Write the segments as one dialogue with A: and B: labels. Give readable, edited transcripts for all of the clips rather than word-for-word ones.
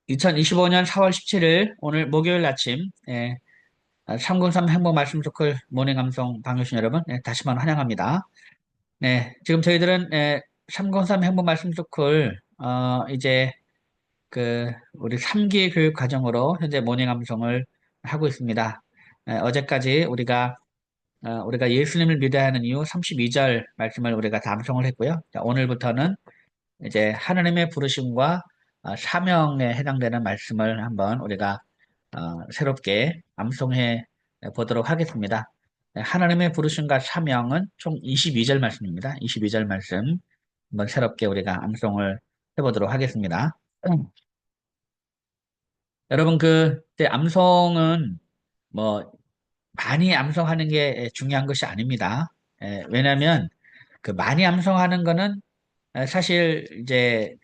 A: 2025년 4월 17일 오늘 목요일 아침 303 행복 말씀 토클 모닝 감성 방효신 여러분 다시 한번 환영합니다. 네, 지금 저희들은 303 행복 말씀 토클 이제 우리 3기 교육 과정으로 현재 모닝 감성을 하고 있습니다. 어제까지 우리가 예수님을 믿어야 하는 이유 32절 말씀을 우리가 암송을 했고요. 자, 오늘부터는 이제 하나님의 부르심과 사명에 해당되는 말씀을 한번 우리가 새롭게 암송해 보도록 하겠습니다. 네, 하나님의 부르심과 사명은 총 22절 말씀입니다. 22절 말씀 한번 새롭게 우리가 암송을 해보도록 하겠습니다. 여러분 이제 암송은 뭐 많이 암송하는 게 중요한 것이 아닙니다. 왜냐하면 많이 암송하는 거는 사실 이제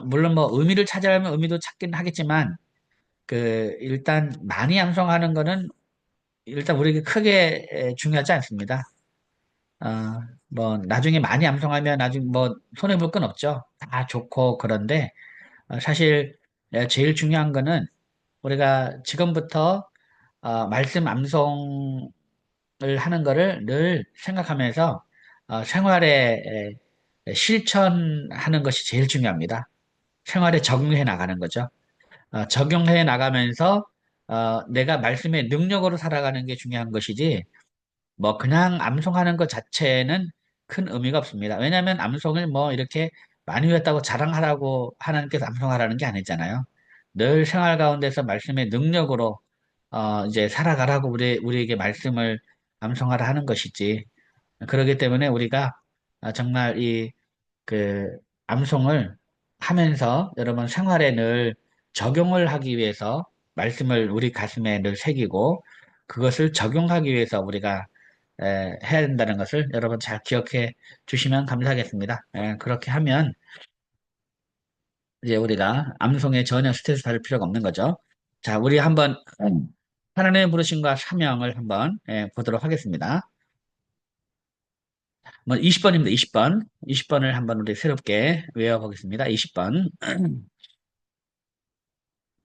A: 물론 뭐 의미를 찾아가면 의미도 찾긴 하겠지만 일단 많이 암송하는 거는 일단 우리에게 크게 중요하지 않습니다. 뭐 나중에 많이 암송하면 나중에 뭐 손해 볼 건 없죠. 다 좋고 그런데 사실 제일 중요한 거는 우리가 지금부터 말씀 암송을 하는 거를 늘 생각하면서 생활에 실천하는 것이 제일 중요합니다. 생활에 적용해 나가는 거죠. 적용해 나가면서 내가 말씀의 능력으로 살아가는 게 중요한 것이지 뭐 그냥 암송하는 것 자체는 큰 의미가 없습니다. 왜냐하면 암송을 뭐 이렇게 많이 외웠다고 자랑하라고 하나님께서 암송하라는 게 아니잖아요. 늘 생활 가운데서 말씀의 능력으로 이제 살아가라고 우리에게 말씀을 암송하라 하는 것이지. 그렇기 때문에 우리가 정말 그 암송을 하면서 여러분 생활에 늘 적용을 하기 위해서 말씀을 우리 가슴에 늘 새기고 그것을 적용하기 위해서 우리가 해야 된다는 것을 여러분 잘 기억해 주시면 감사하겠습니다. 그렇게 하면 이제 우리가 암송에 전혀 스트레스 받을 필요가 없는 거죠. 자, 우리 한번 하나님의 부르심과 사명을 한번 보도록 하겠습니다. 뭐 20번입니다. 20번. 20번을 한번 우리 새롭게 외워보겠습니다. 20번.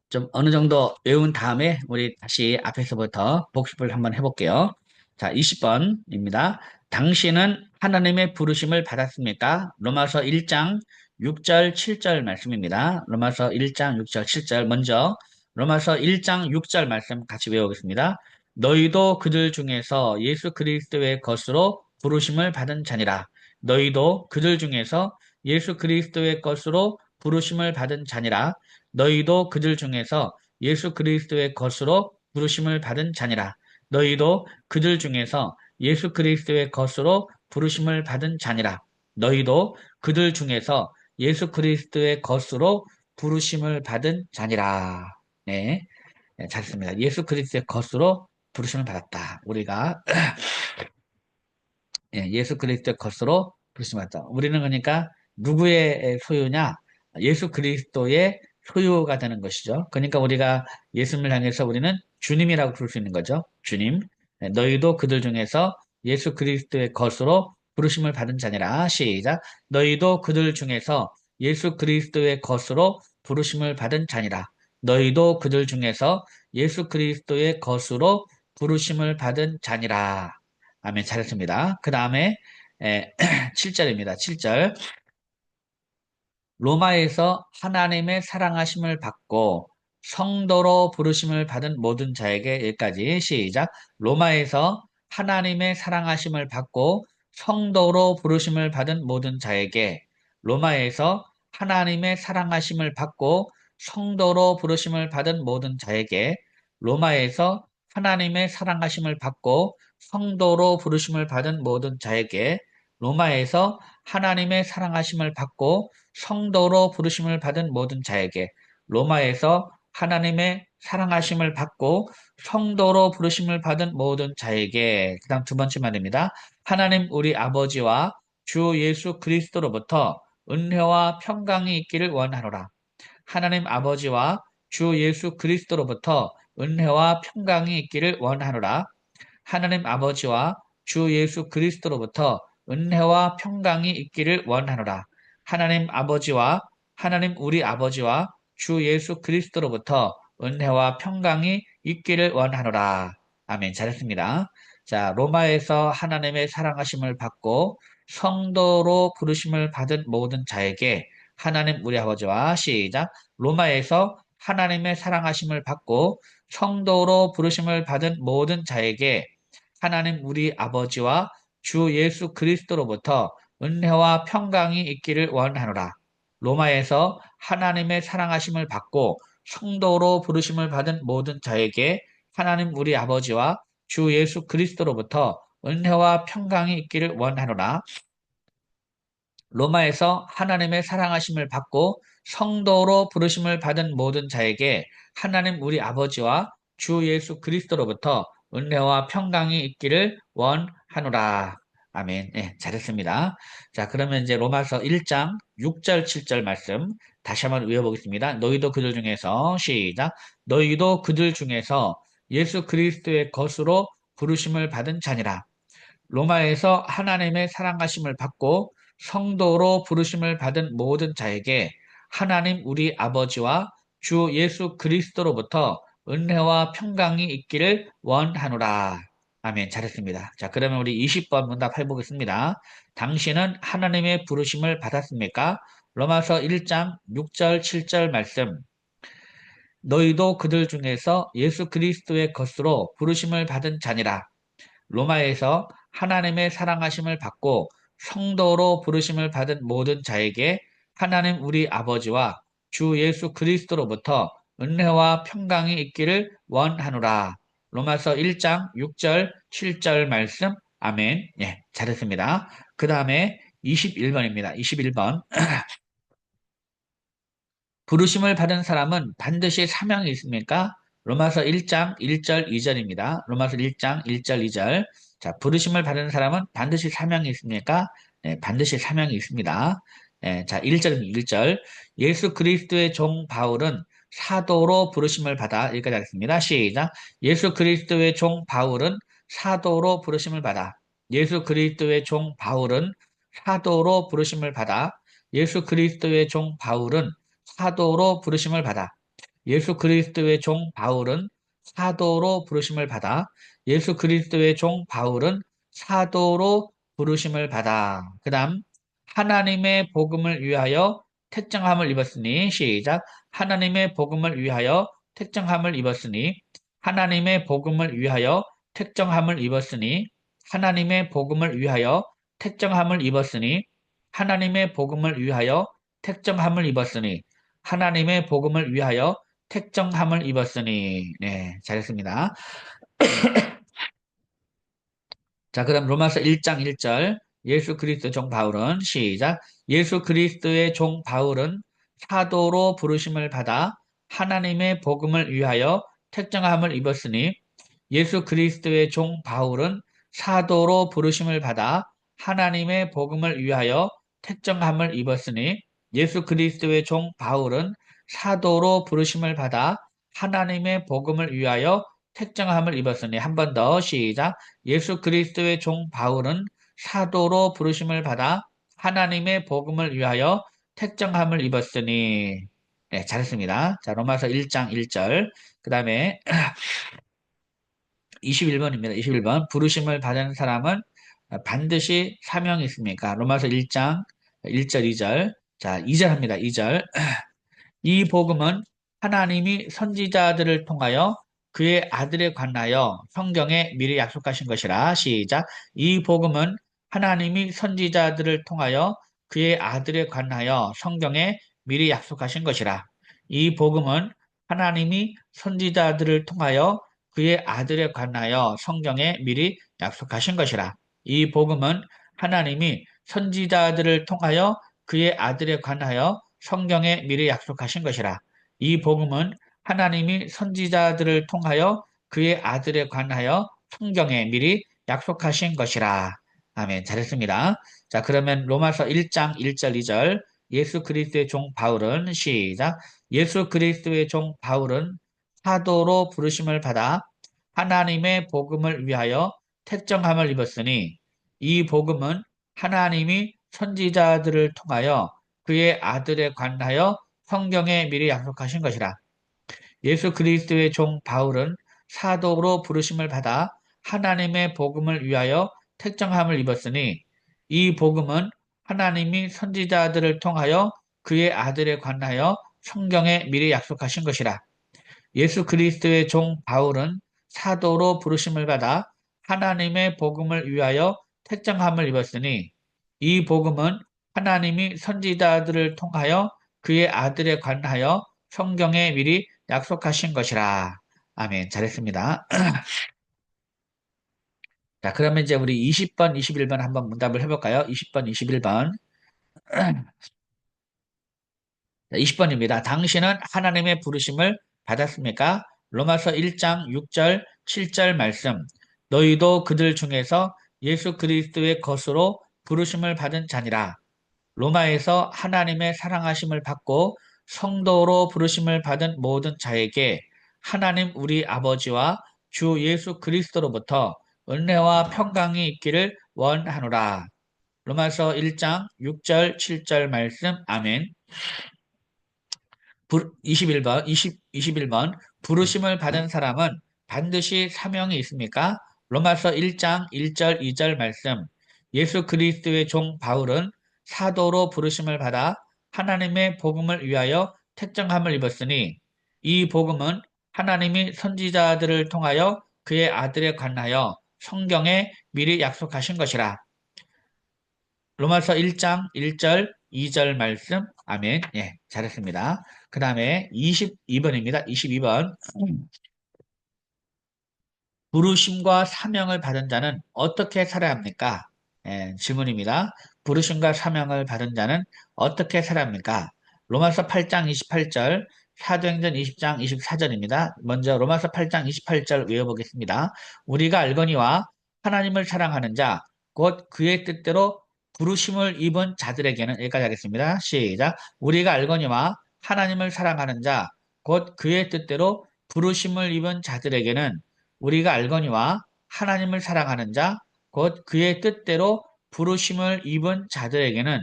A: 좀 어느 정도 외운 다음에 우리 다시 앞에서부터 복습을 한번 해볼게요. 자, 20번입니다. 당신은 하나님의 부르심을 받았습니까? 로마서 1장 6절, 7절 말씀입니다. 로마서 1장 6절, 7절 먼저 로마서 1장 6절 말씀 같이 외우겠습니다. 너희도 그들 중에서 예수 그리스도의 것으로 부르심을 받은 자니라. 너희도 그들 중에서 예수 그리스도의 것으로 부르심을 받은 자니라. 너희도 그들 중에서 예수 그리스도의 것으로 부르심을 받은 자니라. 너희도 그들 중에서 예수 그리스도의 것으로 부르심을 받은 자니라. 너희도 그들 중에서 예수 그리스도의 것으로 부르심을 받은 자니라. 네, 네, 잘했습니다. 예수 그리스도의 것으로 부르심을 받았다. 우리가 예수 그리스도의 것으로 부르심을 받았다. 우리는 그러니까 누구의 소유냐? 예수 그리스도의 소유가 되는 것이죠. 그러니까 우리가 예수님을 향해서 우리는 주님이라고 부를 수 있는 거죠. 주님. 너희도 그들 중에서 예수 그리스도의 것으로 부르심을 받은 자니라. 시작. 너희도 그들 중에서 예수 그리스도의 것으로 부르심을 받은 자니라. 너희도 그들 중에서 예수 그리스도의 것으로 부르심을 받은 자니라. 아멘. 잘했습니다. 그 다음에 7절입니다. 7절. 로마에서 하나님의 사랑하심을 받고 성도로 부르심을 받은 모든 자에게 여기까지 시작. 로마에서 하나님의 사랑하심을 받고 성도로 부르심을 받은 모든 자에게 로마에서 하나님의 사랑하심을 받고 성도로 부르심을 받은 모든 자에게 로마에서 하나님의 사랑하심을 받고 성도로 부르심을 받은 모든 자에게 로마에서 하나님의 사랑하심을 받고 성도로 부르심을 받은 모든 자에게 로마에서 하나님의 사랑하심을 받고 성도로 부르심을 받은 모든 자에게 그 다음 두 번째 말입니다. 하나님 우리 아버지와 주 예수 그리스도로부터 은혜와 평강이 있기를 원하노라. 하나님 아버지와 주 예수 그리스도로부터 은혜와 평강이 있기를 원하노라. 하나님 아버지와 주 예수 그리스도로부터 은혜와 평강이 있기를 원하노라. 하나님 아버지와 하나님 우리 아버지와 주 예수 그리스도로부터 은혜와 평강이 있기를 원하노라. 아멘. 잘했습니다. 자, 로마에서 하나님의 사랑하심을 받고 성도로 부르심을 받은 모든 자에게 하나님 우리 아버지와 시작. 로마에서 하나님의 사랑하심을 받고 성도로 부르심을 받은 모든 자에게 하나님 우리 아버지와 주 예수 그리스도로부터 은혜와 평강이 있기를 원하노라. 로마에서 하나님의 사랑하심을 받고 성도로 부르심을 받은 모든 자에게 하나님 우리 아버지와 주 예수 그리스도로부터 은혜와 평강이 있기를 원하노라. 로마에서 하나님의 사랑하심을 받고 성도로 부르심을 받은 모든 자에게 하나님 우리 아버지와 주 예수 그리스도로부터 은혜와 평강이 있기를 원하노라. 아멘. 네, 잘했습니다. 자, 그러면 이제 로마서 1장 6절, 7절 말씀 다시 한번 외워보겠습니다. 너희도 그들 중에서 시작. 너희도 그들 중에서 예수 그리스도의 것으로 부르심을 받은 자니라. 로마에서 하나님의 사랑하심을 받고 성도로 부르심을 받은 모든 자에게 하나님 우리 아버지와 주 예수 그리스도로부터 은혜와 평강이 있기를 원하노라. 아멘. 잘했습니다. 자, 그러면 우리 20번 문답 해보겠습니다. 당신은 하나님의 부르심을 받았습니까? 로마서 1장 6절, 7절 말씀. 너희도 그들 중에서 예수 그리스도의 것으로 부르심을 받은 자니라. 로마에서 하나님의 사랑하심을 받고 성도로 부르심을 받은 모든 자에게 하나님 우리 아버지와 주 예수 그리스도로부터 은혜와 평강이 있기를 원하노라. 로마서 1장 6절, 7절 말씀. 아멘. 예, 잘했습니다. 그 다음에 21번입니다. 21번. 부르심을 받은 사람은 반드시 사명이 있습니까? 로마서 1장 1절 2절입니다. 로마서 1장 1절 2절. 자, 부르심을 받은 사람은 반드시 사명이 있습니까? 네, 반드시 사명이 있습니다. 네, 자, 1절입니다. 1절. 예수 그리스도의 종 바울은 사도로 부르심을 받아 여기까지 하겠습니다. 시작. 예수 그리스도의 종 바울은 사도로 부르심을 받아. 예수 그리스도의 종 바울은 사도로 부르심을 받아. 예수 그리스도의 종 바울은 사도로 부르심을 받아. 예수 그리스도의 종 바울은 사도로 부르심을 받아. 예수 그리스도의 종 바울은 사도로 부르심을 받아. 그 다음, 하나님의 복음을 위하여 택정함을 입었으니, 시작. 하나님의 복음을 위하여 택정함을 입었으니, 하나님의 복음을 위하여 택정함을 입었으니, 하나님의 복음을 위하여 택정함을 입었으니, 하나님의 복음을 위하여 택정함을 입었으니, 하나님의 복음을 위하여 택정함을 입었으니. 네, 잘했습니다. 자, 그럼 로마서 1장 1절. 예수 그리스도 종 바울은 시작. 예수 그리스도의 종 바울은 사도로 부르심을 받아 하나님의 복음을 위하여 택정함을 입었으니 예수 그리스도의 종 바울은 사도로 부르심을 받아 하나님의 복음을 위하여 택정함을 입었으니 예수 그리스도의 종 바울은 사도로 부르심을 받아 하나님의 복음을 위하여 택정함을 입었으니 한 번 더 시작. 예수 그리스도의 종 바울은 사도로 부르심을 받아 하나님의 복음을 위하여 택정함을 입었으니 네, 잘했습니다. 자, 로마서 1장 1절. 그 다음에 21번입니다. 21번. 부르심을 받은 사람은 반드시 사명이 있습니까? 로마서 1장 1절, 2절. 자, 2절 합니다. 2절. 이 복음은 하나님이 선지자들을 통하여 그의 아들에 관하여 성경에 미리 약속하신 것이라. 시작. 이 복음은 하나님이 선지자들을 통하여 그의 아들에 관하여 성경에 미리 약속하신 것이라. 이 복음은 하나님이 선지자들을 통하여 그의 아들에 관하여 성경에 미리 약속하신 것이라. 이 복음은 하나님이 선지자들을 통하여 그의 아들에 관하여 성경에 미리 약속하신 것이라. 이 복음은 하나님이 선지자들을 통하여 그의 아들에 관하여 성경에 미리 약속하신 것이라. 아멘. 잘했습니다. 자, 그러면 로마서 1장 1절 2절. 예수 그리스도의 종 바울은 시작. 예수 그리스도의 종 바울은 사도로 부르심을 받아 하나님의 복음을 위하여 택정함을 입었으니 이 복음은 하나님이 선지자들을 통하여 그의 아들에 관하여 성경에 미리 약속하신 것이라. 예수 그리스도의 종 바울은 사도로 부르심을 받아 하나님의 복음을 위하여 택정함을 입었으니 이 복음은 하나님이 선지자들을 통하여 그의 아들에 관하여 성경에 미리 약속하신 것이라. 예수 그리스도의 종 바울은 사도로 부르심을 받아 하나님의 복음을 위하여 택정함을 입었으니 이 복음은 하나님이 선지자들을 통하여 그의 아들에 관하여 성경에 미리 약속하신 것이라. 아멘. 잘했습니다. 자, 그러면 이제 우리 20번, 21번 한번 문답을 해볼까요? 20번, 21번. 20번입니다. 당신은 하나님의 부르심을 받았습니까? 로마서 1장 6절, 7절 말씀. 너희도 그들 중에서 예수 그리스도의 것으로 부르심을 받은 자니라. 로마에서 하나님의 사랑하심을 받고 성도로 부르심을 받은 모든 자에게 하나님 우리 아버지와 주 예수 그리스도로부터 은혜와 평강이 있기를 원하노라. 로마서 1장 6절, 7절 말씀. 아멘. 21번, 21번. 부르심을 받은 사람은 반드시 사명이 있습니까? 로마서 1장 1절, 2절 말씀. 예수 그리스도의 종 바울은 사도로 부르심을 받아 하나님의 복음을 위하여 택정함을 입었으니 이 복음은 하나님이 선지자들을 통하여 그의 아들에 관하여 성경에 미리 약속하신 것이라. 로마서 1장 1절, 2절 말씀. 아멘. 예, 잘했습니다. 그 다음에 22번입니다. 22번. 부르심과 사명을 받은 자는 어떻게 살아야 합니까? 예, 질문입니다. 부르심과 사명을 받은 자는 어떻게 살아야 합니까? 로마서 8장 28절, 사도행전 20장 24절입니다. 먼저 로마서 8장 28절 외워보겠습니다. 우리가 알거니와 하나님을 사랑하는 자, 곧 그의 뜻대로 부르심을 입은 자들에게는 여기까지 하겠습니다. 시작. 우리가 알거니와 하나님을 사랑하는 자, 곧 그의 뜻대로 부르심을 입은 자들에게는 우리가 알거니와 하나님을 사랑하는 자, 곧 그의 뜻대로 부르심을 입은 자들에게는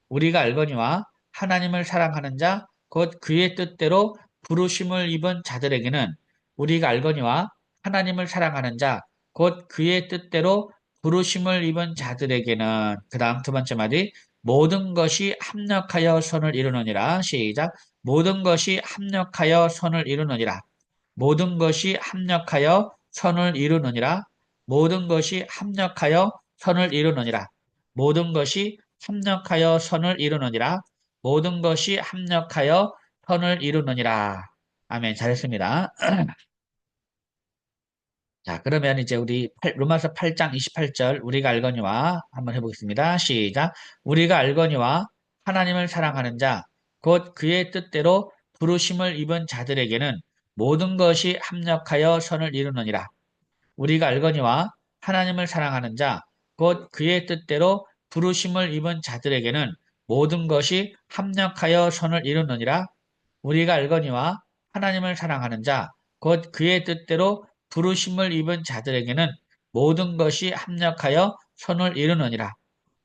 A: 우리가 알거니와 하나님을 사랑하는 자, 곧 그의 뜻대로 부르심을 입은 자들에게는 우리가 알거니와 하나님을 사랑하는 자, 곧 그의 뜻대로 부르심을 입은 자들에게는 그 다음 두 번째 마디 모든 것이 합력하여 선을 이루느니라. 시작. 모든 것이 합력하여 선을 이루느니라. 모든 것이 합력하여 선을 이루느니라. 모든 것이 합력하여 선을 이루느니라. 모든 것이 합력하여 선을 이루느니라. 모든 것이 합력하여 선을 이루느니라. 아멘. 잘했습니다. 자, 그러면 이제 우리 로마서 8장 28절 우리가 알거니와 한번 해보겠습니다. 시작. 우리가 알거니와 하나님을 사랑하는 자, 곧 그의 뜻대로 부르심을 입은 자들에게는 모든 것이 합력하여 선을 이루느니라. 우리가 알거니와 하나님을 사랑하는 자, 곧 그의 뜻대로 부르심을 입은 자들에게는 모든 것이 합력하여 선을 이루느니라. 우리가 알거니와 하나님을 사랑하는 자, 곧 그의 뜻대로 부르심을 입은 자들에게는 모든 것이 합력하여 선을 이루느니라.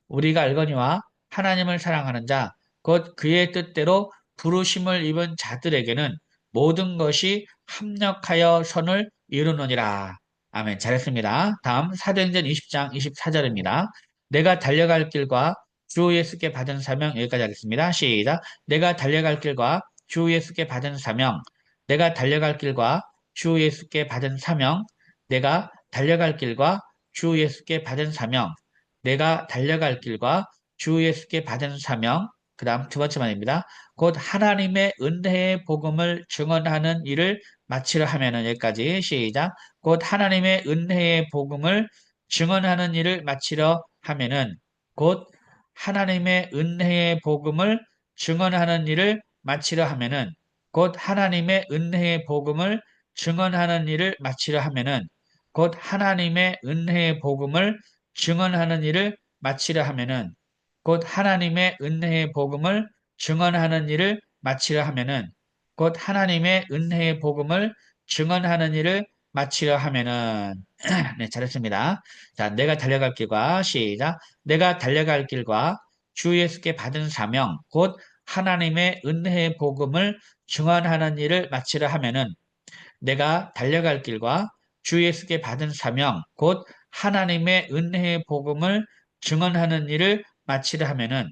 A: 우리가 알거니와 하나님을 사랑하는 자, 곧 그의 뜻대로 부르심을 입은 자들에게는 모든 것이 합력하여 선을 이루느니라. 아멘. 잘했습니다. 다음 사도행전 20장 24절입니다. 내가 달려갈 길과 주 예수께 받은 사명 여기까지 하겠습니다. 시작. 내가 달려갈 길과 주 예수께 받은 사명. 내가 달려갈 길과 주 예수께 받은 사명. 내가 달려갈 길과 주 예수께 받은 사명. 내가 달려갈 길과 주 예수께 받은 사명. 그 다음 두 번째 말입니다. 곧 하나님의 은혜의 복음을 증언하는 일을 마치려 하면은 여기까지 시작. 곧 하나님의 은혜의 복음을 증언하는 일을 마치려 하면은 곧 하나님의 은혜의 복음을 증언하는 일을 마치려 하면은 곧 하나님의 은혜의 복음을 증언하는 일을 마치려 하면은 곧 하나님의 은혜의 복음을 증언하는 일을 마치려 하면은 곧 하나님의 은혜의 복음을 증언하는 일을 마치려 하면은 곧 하나님의 은혜의 복음을 증언하는 일을 마치려 하면은 네, 잘했습니다. 자, 내가 달려갈 길과 시작. 내가 달려갈 길과 주 예수께 받은 사명, 곧 하나님의 은혜의 복음을 증언하는 일을 마치려 하면은 내가 달려갈 길과 주 예수께 받은 사명, 곧 하나님의 은혜의 복음을 증언하는 일을 마치려 하면은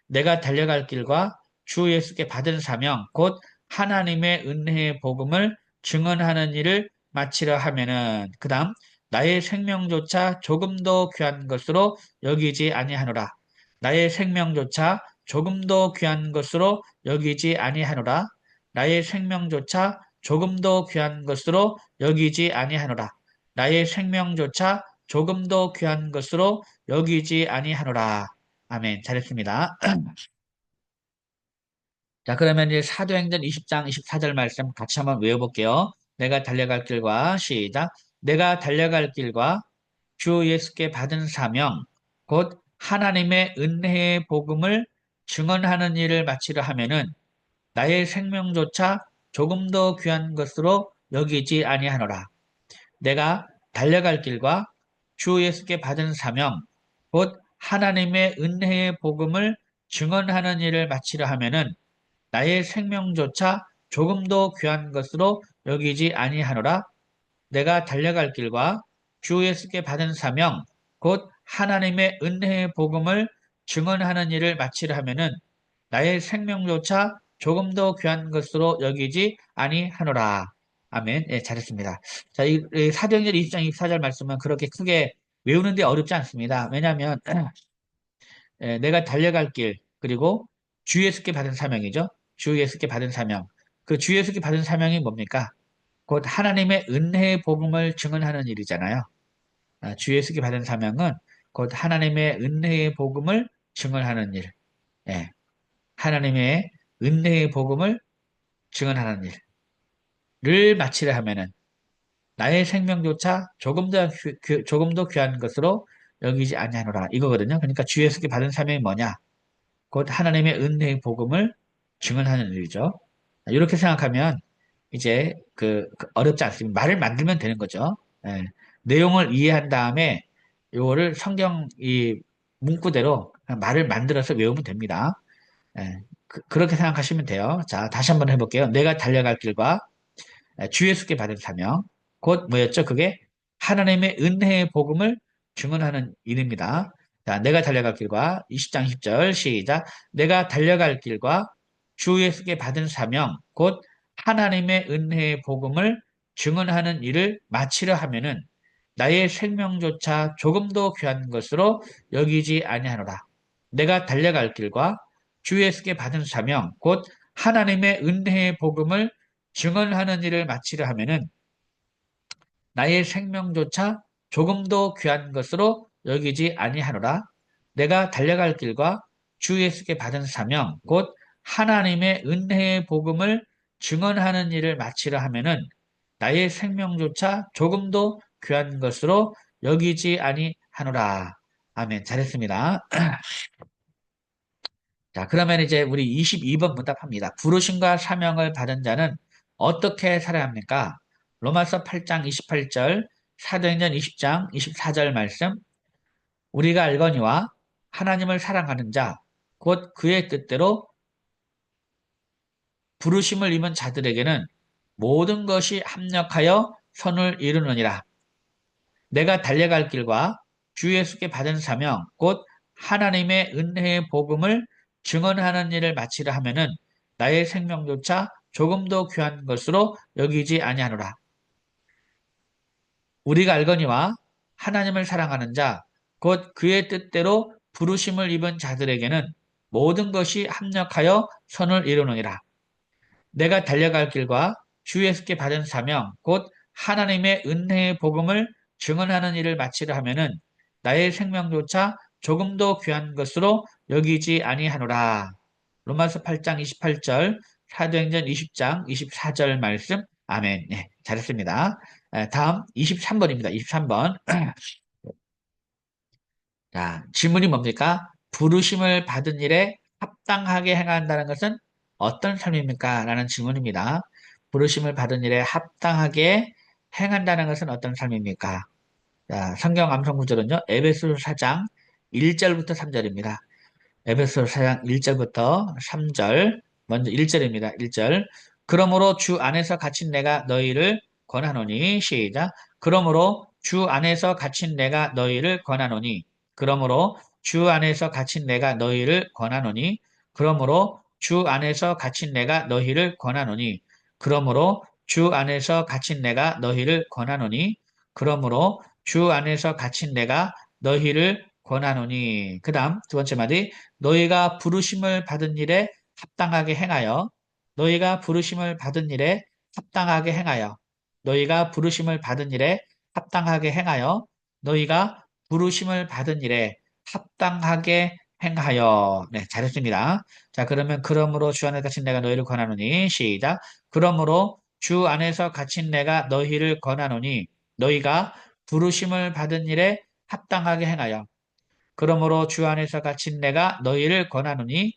A: 내가 달려갈 길과 주 예수께 받은 사명, 곧 하나님의 은혜의 복음을 증언하는 일을 마치려 하면은 그다음 나의 생명조차 조금 더 귀한 것으로 여기지 아니하노라. 나의 생명조차 조금 더 귀한 것으로 여기지 아니하노라. 나의 생명조차 조금 더 귀한 것으로 여기지 아니하노라. 나의 생명조차 조금 더 귀한 것으로 여기지 아니하노라. 아멘. 잘했습니다. 자, 그러면 이제 사도행전 20장 24절 말씀 같이 한번 외워볼게요. 내가 달려갈 길과 시작. 내가 달려갈 길과 주 예수께 받은 사명, 곧 하나님의 은혜의 복음을 증언하는 일을 마치려 하면은 나의 생명조차 조금 더 귀한 것으로 여기지 아니하노라. 내가 달려갈 길과 주 예수께 받은 사명, 곧 하나님의 은혜의 복음을 증언하는 일을 마치려 하면은 나의 생명조차 조금 더 귀한 것으로 여기지 아니하노라. 내가 달려갈 길과 주 예수께 받은 사명, 곧 하나님의 은혜의 복음을 증언하는 일을 마치려 하면은 나의 생명조차 조금 더 귀한 것으로 여기지 아니하노라. 아멘. 예, 잘했습니다. 자, 이 사도행전 20장 24절 말씀은 그렇게 크게 외우는데 어렵지 않습니다. 왜냐하면 예, 내가 달려갈 길, 그리고 주 예수께 받은 사명이죠. 주 예수께 받은 사명. 그 주 예수께 받은 사명이 뭡니까? 곧 하나님의 은혜의 복음을 증언하는 일이잖아요. 주 예수께 받은 사명은 곧 하나님의 은혜의 복음을 증언하는 일. 예, 하나님의 은혜의 복음을 증언하는 일을 마치려 하면은 나의 생명조차 조금 더 귀한 것으로 여기지 아니하노라 이거거든요. 그러니까 주 예수께 받은 사명이 뭐냐? 곧 하나님의 은혜의 복음을 증언하는 일이죠. 이렇게 생각하면 이제 그 어렵지 않습니다. 말을 만들면 되는 거죠. 예. 내용을 이해한 다음에 요거를 성경 이 문구대로 그냥 말을 만들어서 외우면 됩니다. 예. 그렇게 생각하시면 돼요. 자, 다시 한번 해볼게요. 내가 달려갈 길과 주 예수께 받은 사명, 곧 뭐였죠? 그게 하나님의 은혜의 복음을 증언하는 일입니다. 자, 내가 달려갈 길과 20장 10절 시작. 내가 달려갈 길과 주 예수께 받은 사명, 곧 하나님의 은혜의 복음을 증언하는 일을 마치려 하면은 나의 생명조차 조금 더 귀한 것으로 여기지 아니하노라. 내가 달려갈 길과 주 예수께 받은 사명, 곧 하나님의 은혜의 복음을 증언하는 일을 마치려 하면은 나의 생명조차 조금 더 귀한 것으로 여기지 아니하노라. 내가 달려갈 길과 주 예수께 받은 사명, 곧 하나님의 은혜의 복음을 증언하는 일을 마치려 하면은 나의 생명조차 조금 더 귀한 것으로 여기지 아니하노라. 아멘. 잘했습니다. 자, 그러면 이제 우리 22번 문답합니다. 부르심과 사명을 받은 자는 어떻게 살아야 합니까? 로마서 8장 28절, 사도행전 20장 24절 말씀. 우리가 알거니와 하나님을 사랑하는 자, 곧 그의 뜻대로 부르심을 입은 자들에게는 모든 것이 합력하여 선을 이루느니라. 내가 달려갈 길과 주 예수께 받은 사명, 곧 하나님의 은혜의 복음을 증언하는 일을 마치려 하면은 나의 생명조차 조금 더 귀한 것으로 여기지 아니하노라. 우리가 알거니와 하나님을 사랑하는 자, 곧 그의 뜻대로 부르심을 입은 자들에게는 모든 것이 합력하여 선을 이루느니라. 내가 달려갈 길과 주 예수께 받은 사명, 곧 하나님의 은혜의 복음을 증언하는 일을 마치려 하면은 나의 생명조차 조금 더 귀한 것으로 여기지 아니하노라. 로마서 8장 28절, 사도행전 20장 24절 말씀. 아멘. 네, 잘했습니다. 다음 23번입니다. 23번. 자, 질문이 뭡니까? 부르심을 받은 일에 합당하게 행한다는 것은 어떤 삶입니까? 라는 질문입니다. 부르심을 받은 일에 합당하게 행한다는 것은 어떤 삶입니까? 자, 성경 암송 구절은요. 에베소 4장 1절부터 3절입니다. 에베소 4장 1절부터 3절. 먼저 1절입니다. 1절. 그러므로 주 안에서 갇힌 내가 너희를 권하노니 시작. 그러므로 주 안에서 갇힌 내가 너희를 권하노니 그러므로 주 안에서 갇힌 내가 너희를 권하노니 그러므로 주 안에서 갇힌 내가 너희를 권하노니 그러므로 주 안에서 갇힌 내가 너희를 권하노니 그러므로 주 안에서 갇힌 내가 너희를 권하노니. 그 다음 두 번째 마디. 너희가 부르심을 받은 일에 합당하게 행하여 너희가 부르심을 받은 일에 합당하게 행하여 너희가 부르심을 받은 일에 합당하게 행하여 너희가 부르심을 받은 일에 합당하게 행하여. 네, 잘했습니다. 자, 그러면 그러므로 주 안에 갇힌 내가 너희를 권하노니 시작. 그러므로 주 안에서 갇힌 내가 너희를 권하노니 너희가 부르심을 받은 일에 합당하게 행하여 그러므로 주 안에서 갇힌 내가 너희를 권하노니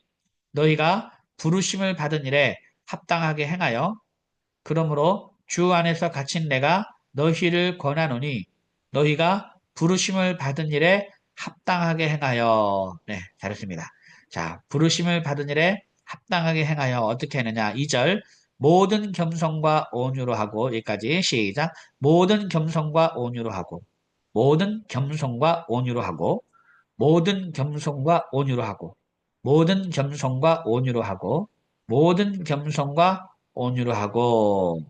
A: 너희가 부르심을 받은 일에 합당하게 행하여 그러므로 주 안에서 갇힌 내가 너희를 권하노니 너희가 부르심을 받은 일에 합당하게 행하여. 네, 잘했습니다. 자, 부르심을 받은 일에 합당하게 행하여 어떻게 하느냐. 2절. 모든 겸손과 온유로 하고 여기까지 시작. 모든 겸손과 온유로 하고 모든 겸손과 온유로 하고 모든 겸손과 온유로 하고 모든 겸손과 온유로 하고 모든 겸손과 온유로 하고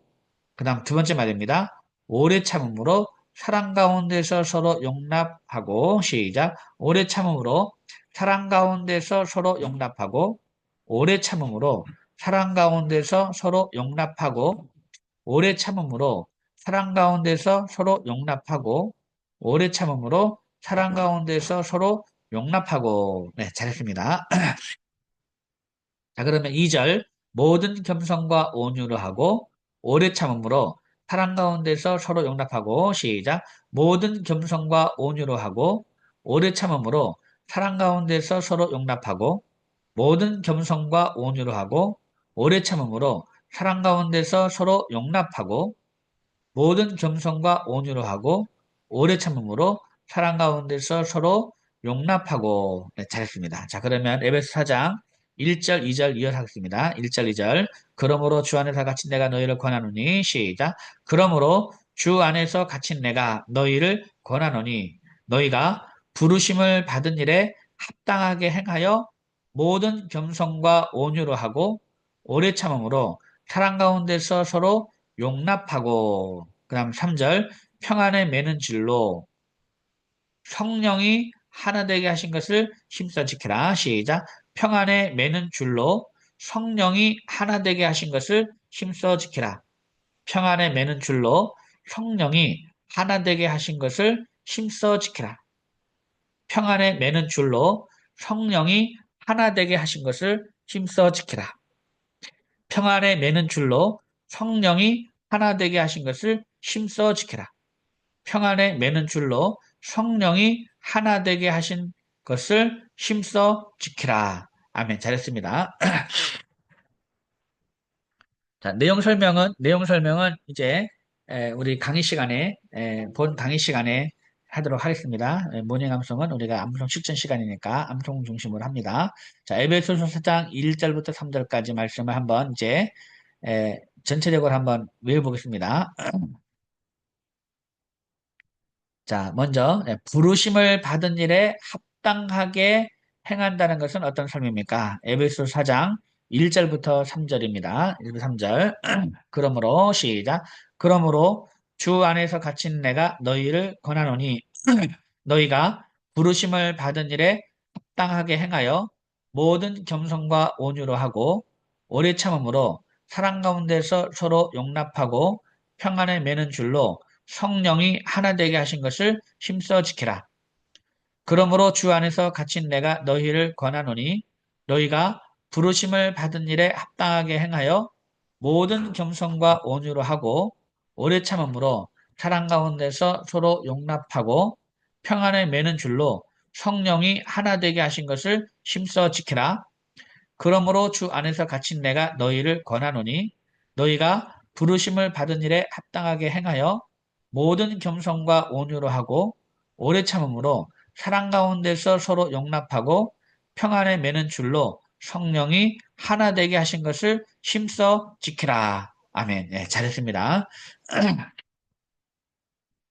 A: 그 다음 두 번째 말입니다. 오래 참음으로 사랑 가운데서 서로 용납하고 시작 오래 참음으로 사랑 가운데서 서로 용납하고 오래 참음으로 사랑 가운데서 서로 용납하고 오래 참음으로 사랑 가운데서 서로 용납하고 오래 참음으로 사랑 가운데서 서로 용납하고. 네, 잘했습니다. 자, 그러면 2절 모든 겸손과 온유로 하고 오래 참음으로 사랑 가운데서 서로 용납하고 시작 모든 겸손과 온유로 하고 오래 참음으로 사랑 가운데서 서로 용납하고 모든 겸손과 온유로 하고 오래 참음으로 사랑 가운데서 서로 용납하고 모든 겸손과 온유로 하고 오래 참음으로 사랑 가운데서 서로 용납하고. 네, 잘했습니다. 자, 그러면 에베소 4장 1절, 2절 이어하겠습니다. 1절, 2절. 그러므로 주 안에서 갇힌 내가 너희를 권하노니 시작. 그러므로 주 안에서 갇힌 내가 너희를 권하노니 너희가 부르심을 받은 일에 합당하게 행하여 모든 겸손과 온유로 하고 오래 참음으로 사랑 가운데서 서로 용납하고 그 다음 3절 평안에 매는 줄로 성령이 하나 되게 하신 것을 힘써 지켜라. 시작. 평안에 매는 줄로 성령이 하나 되게 하신 것을 힘써 지켜라. 평안에 매는 줄로 성령이 하나 되게 하신 것을 힘써 지켜라. 평안에 매는 줄로 성령이 하나 되게 하신 것을 힘써 지켜라. 평안에 매는 줄로 성령이 하나 되게 하신 것을 힘써 지켜라. 평안에 매는 줄로 성령이 하나 되게 하신 것을 힘써 지키라. 아멘. 잘했습니다. 자, 내용 설명은 이제 우리 강의 시간에 본 강의 시간에 하도록 하겠습니다. 모닝 암송은 우리가 암송 실전 시간이니까 암송 중심으로 합니다. 자, 에베소서 4장 1절부터 3절까지 말씀을 한번 이제 전체적으로 한번 외워보겠습니다. 자, 먼저 부르심을 받은 일에 합당하게 행한다는 것은 어떤 삶입니까? 에베소 4장 1절부터 3절입니다. 1절 3절. 그러므로 시작. 그러므로 주 안에서 갇힌 내가 너희를 권하노니 너희가 부르심을 받은 일에 합당하게 행하여 모든 겸손과 온유로 하고 오래 참음으로 사랑 가운데서 서로 용납하고 평안에 매는 줄로 성령이 하나 되게 하신 것을 힘써 지키라. 그러므로 주 안에서 갇힌 내가 너희를 권하노니 너희가 부르심을 받은 일에 합당하게 행하여 모든 겸손과 온유로 하고 오래 참음으로 사랑 가운데서 서로 용납하고 평안에 매는 줄로 성령이 하나 되게 하신 것을 힘써 지키라. 그러므로 주 안에서 갇힌 내가 너희를 권하노니 너희가 부르심을 받은 일에 합당하게 행하여 모든 겸손과 온유로 하고 오래 참음으로 사랑 가운데서 서로 용납하고 평안에 매는 줄로 성령이 하나 되게 하신 것을 힘써 지키라. 아멘. 예, 잘했습니다.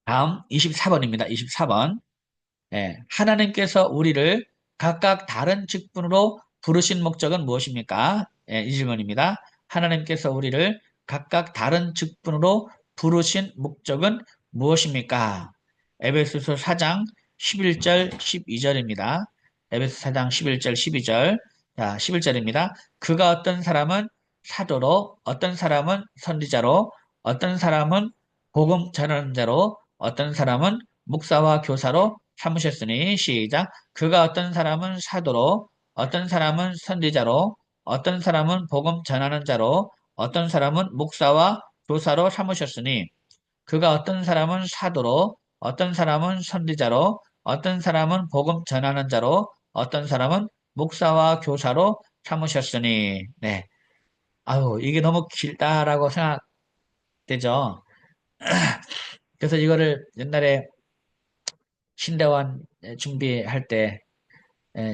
A: 다음 24번입니다. 24번. 예, 하나님께서 우리를 각각 다른 직분으로 부르신 목적은 무엇입니까? 예, 이 질문입니다. 하나님께서 우리를 각각 다른 직분으로 부르신 목적은 무엇입니까? 에베소서 4장 11절 12절입니다. 에베소 4장 11절 12절. 자, 11절입니다. 그가 어떤 사람은 사도로, 어떤 사람은 선지자로, 어떤 사람은 복음 전하는 자로, 어떤 사람은 목사와 교사로 삼으셨으니 시작. 그가 어떤 사람은 사도로, 어떤 사람은 선지자로, 어떤 사람은 복음 전하는 자로, 어떤 사람은 목사와 교사로 삼으셨으니 그가 어떤 사람은 사도로, 어떤 사람은 선지자로, 어떤 사람은 복음 전하는 자로, 어떤 사람은 목사와 교사로 삼으셨으니 네. 아유, 이게 너무 길다라고 생각되죠. 그래서 이거를 옛날에 신대원 준비할 때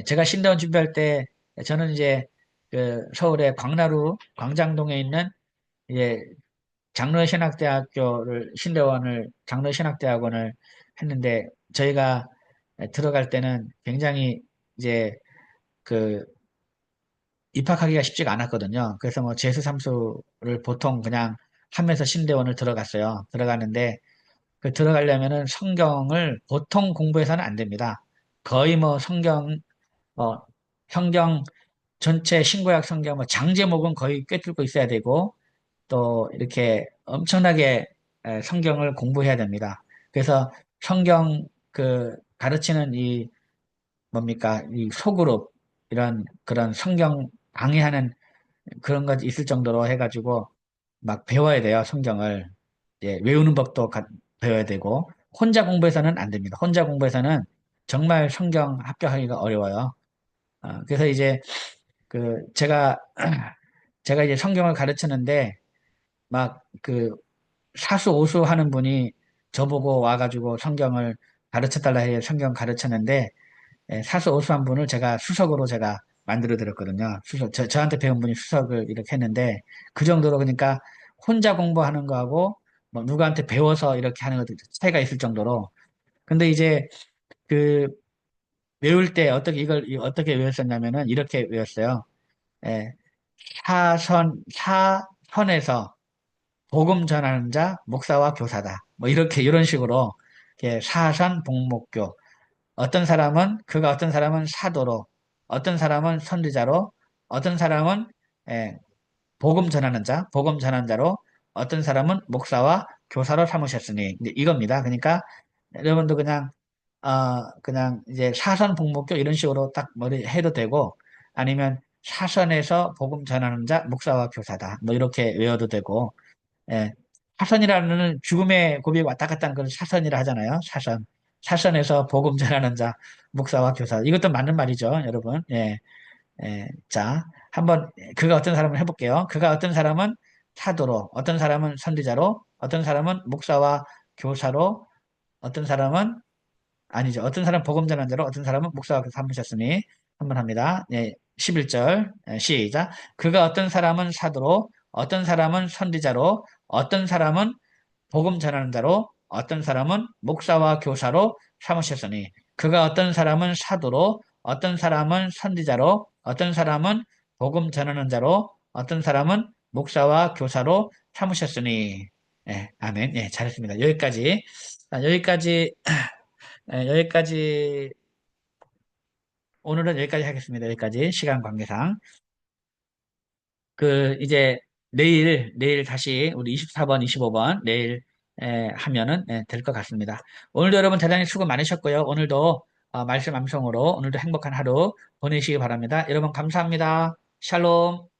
A: 제가 신대원 준비할 때 저는 이제 그 서울의 광나루 광장동에 있는 이제 장로신학대학교를 신대원을 장로신학대학원을 했는데 저희가 들어갈 때는 굉장히 이제 그 입학하기가 쉽지가 않았거든요. 그래서 뭐 재수 삼수를 보통 그냥 하면서 신대원을 들어갔어요. 들어갔는데 그 들어가려면은 성경을 보통 공부해서는 안 됩니다. 거의 뭐 어, 성경 전체 신구약 성경 뭐 장제목은 거의 꿰뚫고 있어야 되고 또 이렇게 엄청나게 성경을 공부해야 됩니다. 그래서 성경 그 가르치는 이 뭡니까 이 소그룹 이런 그런 성경 강의하는 그런 것 있을 정도로 해가지고 막 배워야 돼요 성경을 외우는 법도 배워야 되고 혼자 공부해서는 안 됩니다. 혼자 공부해서는 정말 성경 합격하기가 어려워요. 그래서 이제 그 제가 이제 성경을 가르치는데 막 그 사수 오수 하는 분이 저보고 와가지고 성경을 가르쳐 달라 해서 성경 가르쳤는데 사수 오수한 분을 제가 수석으로 제가 만들어 드렸거든요. 수석 저한테 배운 분이 수석을 이렇게 했는데 그 정도로 그러니까 혼자 공부하는 거하고 뭐 누구한테 배워서 이렇게 하는 것 차이가 있을 정도로 근데 이제 그 외울 때 어떻게 이걸 어떻게 외웠었냐면은 이렇게 외웠어요. 예, 사선에서 복음 전하는 자, 목사와 교사다. 뭐 이렇게 이런 식으로 이렇게 사선 복목교. 그가 어떤 사람은 사도로, 어떤 사람은 선지자로, 어떤 사람은 예, 복음 전하는 자로, 어떤 사람은 목사와 교사로 삼으셨으니 이제 이겁니다. 그러니까 여러분도 그냥 이제 사선 복목교 이런 식으로 딱 머리 해도 되고 아니면 사선에서 복음 전하는 자, 목사와 교사다. 뭐 이렇게 외워도 되고 예. 사선이라는 죽음의 고비에 왔다 갔다 하는 걸 사선이라 하잖아요. 사선. 사선에서 복음 전하는 자, 목사와 교사. 이것도 맞는 말이죠, 여러분. 예. 자, 한번 그가 어떤 사람을 해볼게요. 그가 어떤 사람은 사도로, 어떤 사람은 선지자로, 어떤 사람은 목사와 교사로, 어떤 사람은 아니죠. 어떤 사람은 복음 전하는 자로, 어떤 사람은 목사와 교사 삼으셨으니 한번 합니다. 예, 11절 시작. 그가 어떤 사람은 사도로, 어떤 사람은 선지자로, 어떤 사람은 복음 전하는 자로 어떤 사람은 목사와 교사로 삼으셨으니 그가 어떤 사람은 사도로 어떤 사람은 선지자로 어떤 사람은 복음 전하는 자로 어떤 사람은 목사와 교사로 삼으셨으니 아멘. 잘했습니다. 여기까지 여기까지 오늘은 여기까지 하겠습니다. 여기까지 시간 관계상 이제 내일 다시 우리 24번, 25번 내일 하면은 될 것 같습니다. 오늘도 여러분 대단히 수고 많으셨고요. 오늘도 말씀 암송으로 오늘도 행복한 하루 보내시기 바랍니다. 여러분 감사합니다. 샬롬.